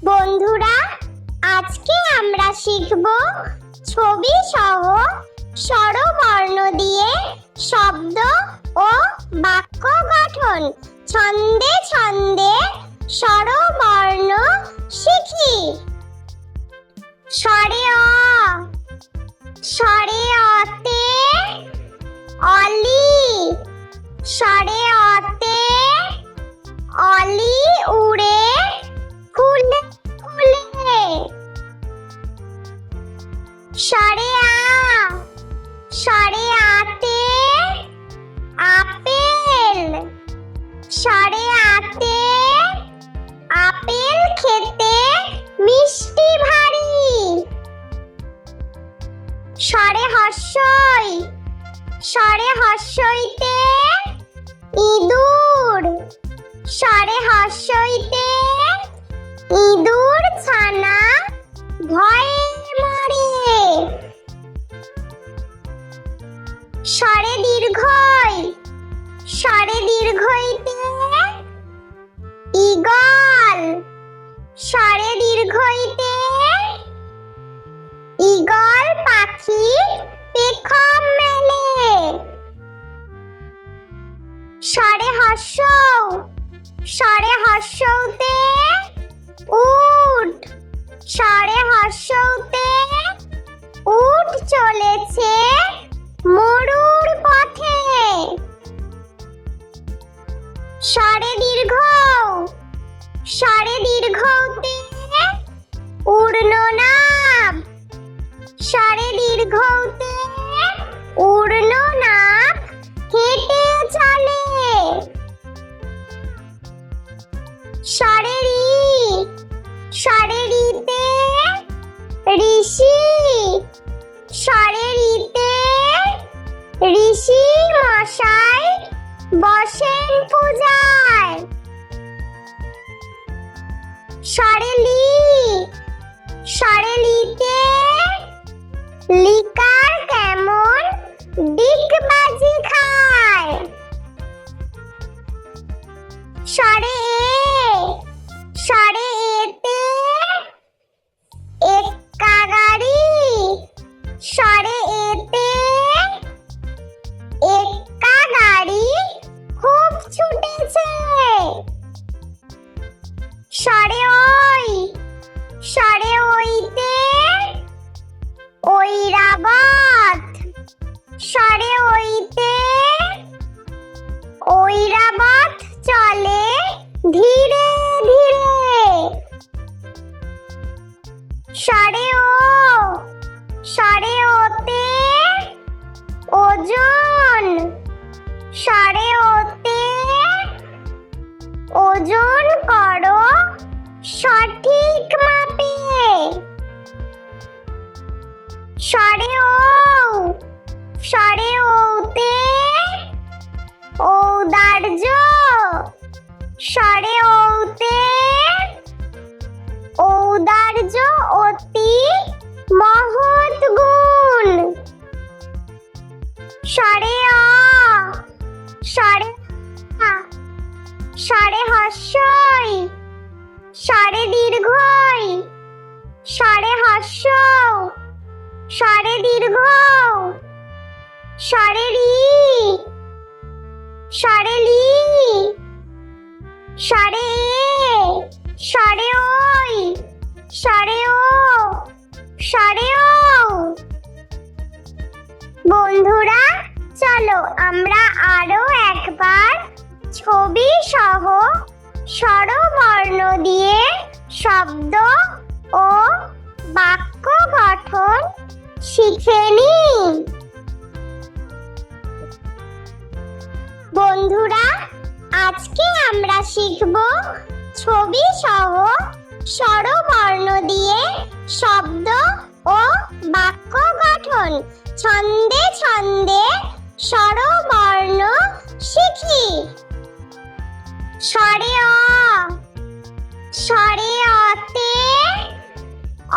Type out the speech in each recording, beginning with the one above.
বন্ধুরা, আজকে আমরা শিখব ছবি সহ স্বরবর্ণ দিয়ে শব্দ ও বাক্য গঠন। ছন্দে ছন্দে স্বরবর্ণ শিখি। স্বরে অ, স্বরে অতে অলি, স্বরে অতে অলি উড়ে ফুলে ফুলে। স্বরে আ, স্বরে আতে আপেল, স্বরে আতে আপেল খেতে মিষ্টি ভারী। স্বরে হর্ষই, স্বরে হর্ষইতে ইঁদুর, স্বরে হর্ষইতে ইঁদুর ছানা ভয়ে মরে। স্বরে দীর্ঘই, স্বরে দীর্ঘইতে ঈগল, স্বরে দীর্ঘইতে ঈগল পাখি পেখম মেলে। স্বরে হর্ষৌ, স্বরে হর্ষৌতে উট, স্বরে হর্ষৌতে উট চলেছে মরুর পথে। স্বরে দীর্ঘৌ, স্বরে দীর্ঘৌতে উড়ননাভ, স্বরে দীর্ঘৌতে উড়ননাভ হেঁটে চলে। স্বরে রি, স্বরে রিতে ঋষি, স্বরে রিতে ঋষি মশাই বসেন পূজায়। স্বরে লি, স্বরে লিতে লিকার কেমন ডিগবাজি খায়। স্বরে এ, স্বরে এতে এক্কা গাড়ি, স্বরে এতে এক্কা গাড়ি খুব ছুটেছে। স্বরে ওই, স্বরে ওইতে ঐরাবত, স্বরে ওইতে ঐরাবত চলে ধীরে ধীরে। স্বরে ও, স্বরে ওতে ওজন, স্বরে ওতে ওজন করো সঠিক মাপে। স্বরে ও, স্বরে ওতে ঔদার্য, স্বরে ওতে ঔদার্য অতি মহৎ গুণ। স্বরে অ, স্বরে আ, স্বরে হর্ষই, স্বরে দীর্ঘই, স্বরে হর্ষৌ, স্বরে দীর্ঘৌ, স্বরে রি, স্বরে লি, স্বরে এ, স্বরে ওই, স্বরে ও, স্বরে ও। বন্ধুরা, চলো আমরা আরো একবার ছবি সহ স্বরবর্ণ দিয়ে শব্দ ও বাক্য গঠন শিখে নিই। বন্ধুরা, আজকে আমরা শিখব ছবি সহ স্বরবর্ণ দিয়ে শব্দ ও বাক্য গঠন। ছন্দে ছন্দে স্বরবর্ণ শিখি। স্বরে অ, স্বরে অতে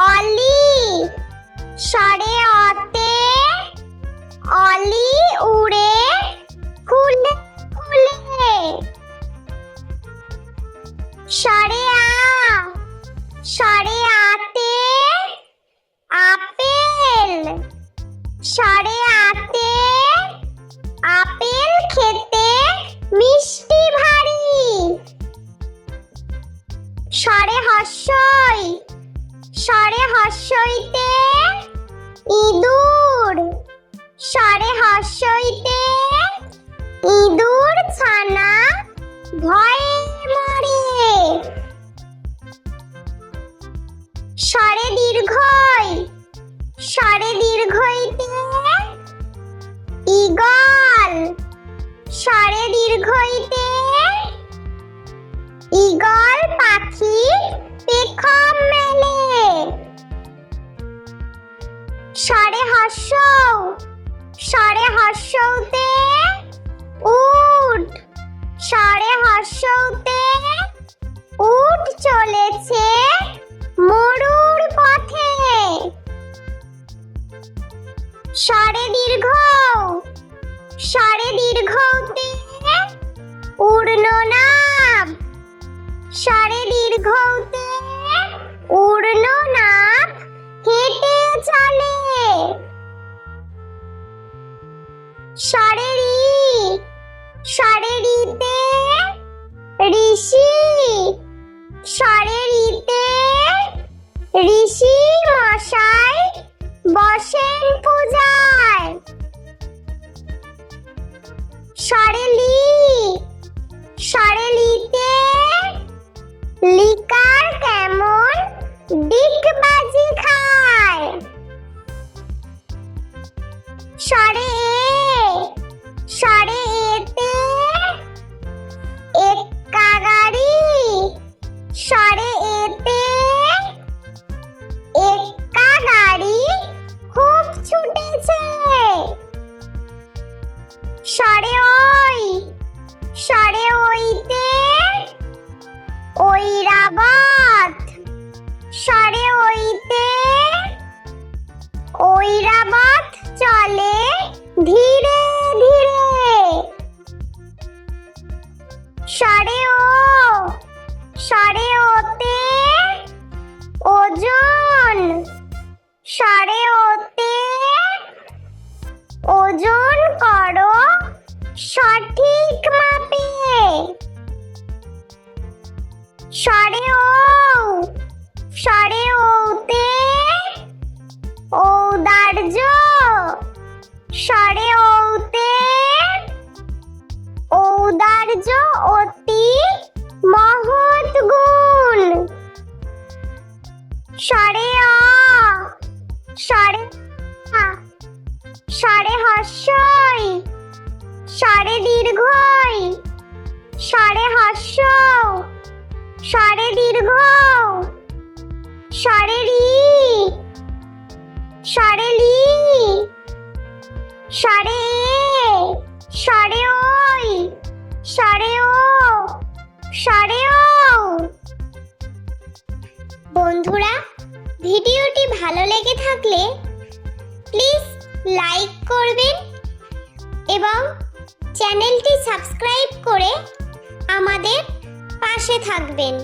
অলি, স্বরে অতে অলি উড়ে ফুলে ফুলে। স্বরে আ, সাড়ে আতে আপেল। সাড়ে আতে আপেল খেতে মিষ্টি ভারী। সাড়ে হর্ষই। সাড়ে হর্ষইতে ইঁদুর। সাড়ে হর্ষইতে ইঁদুর ছানা ভয়ে মরে। সাড়ে দীর্ঘই। সাড়ে দীর্ঘইতে ঈগল। সাড়ে দীর্ঘইতে ঈগল পাখি পেখম মেলে। সাড়ে হর্ষৌ। সাড়ে হর্ষৌতে উট। সাড়ে হর্ষৌতে উট চলেছে মরুর পথে। সাড়ে দীর্ঘৌ। সাড়ে দীর্ঘৌতে উড়ননাব। সাড়ে দীর্ঘৌতে উড়ননাব হেঁটে চলে। সাড়ে রি। সাড়ে রিতে ঋষি। সাড়ে রিতে ঋষি মশাই বসেন পূজায়। সাড়ে লি। সাড়ে লিতে লিকার কেমন ডিগবাজি খায়। সাড়ে এ। সাড়ে এতে এক্কা গাড়ি। সাড়ে এতে এক্কা গাড়ি খুব ছুটেছে। সাড়ে ওই। সাড়ে ওইতে ঐরাবত। সাড়ে ওইতে ঐরাবত চলে ধীরে ধীরে। সাড়ে ও। সাড়ে ওতে ওজন। সাড়ে ওতে ওজন করো সঠিক মাপে। সাড়ে ও। সাড়ে ওতে ঔদার্য। সাড়ে ওতে ঔদার্য অতি মহৎ গুণ। সাড়ে অ। সাড়ে আ। সাড়ে হর্ষই। সাড়ে দীর্ঘই। সাড়ে হর্ষৌ। সাড়ে দীর্ঘ। সাড়ে রি। সাড়ে লি। সাড়ে এ। সাড়ে ওই। সাড়ে ও। সাড়ে ও। বন্ধুরা, ভিডিওটি ভালো লেগে থাকলে প্লিজ লাইক করবেন এবং চ্যানেলটি সাবস্ক্রাইব করে আমাদের পাশে থাকবেন।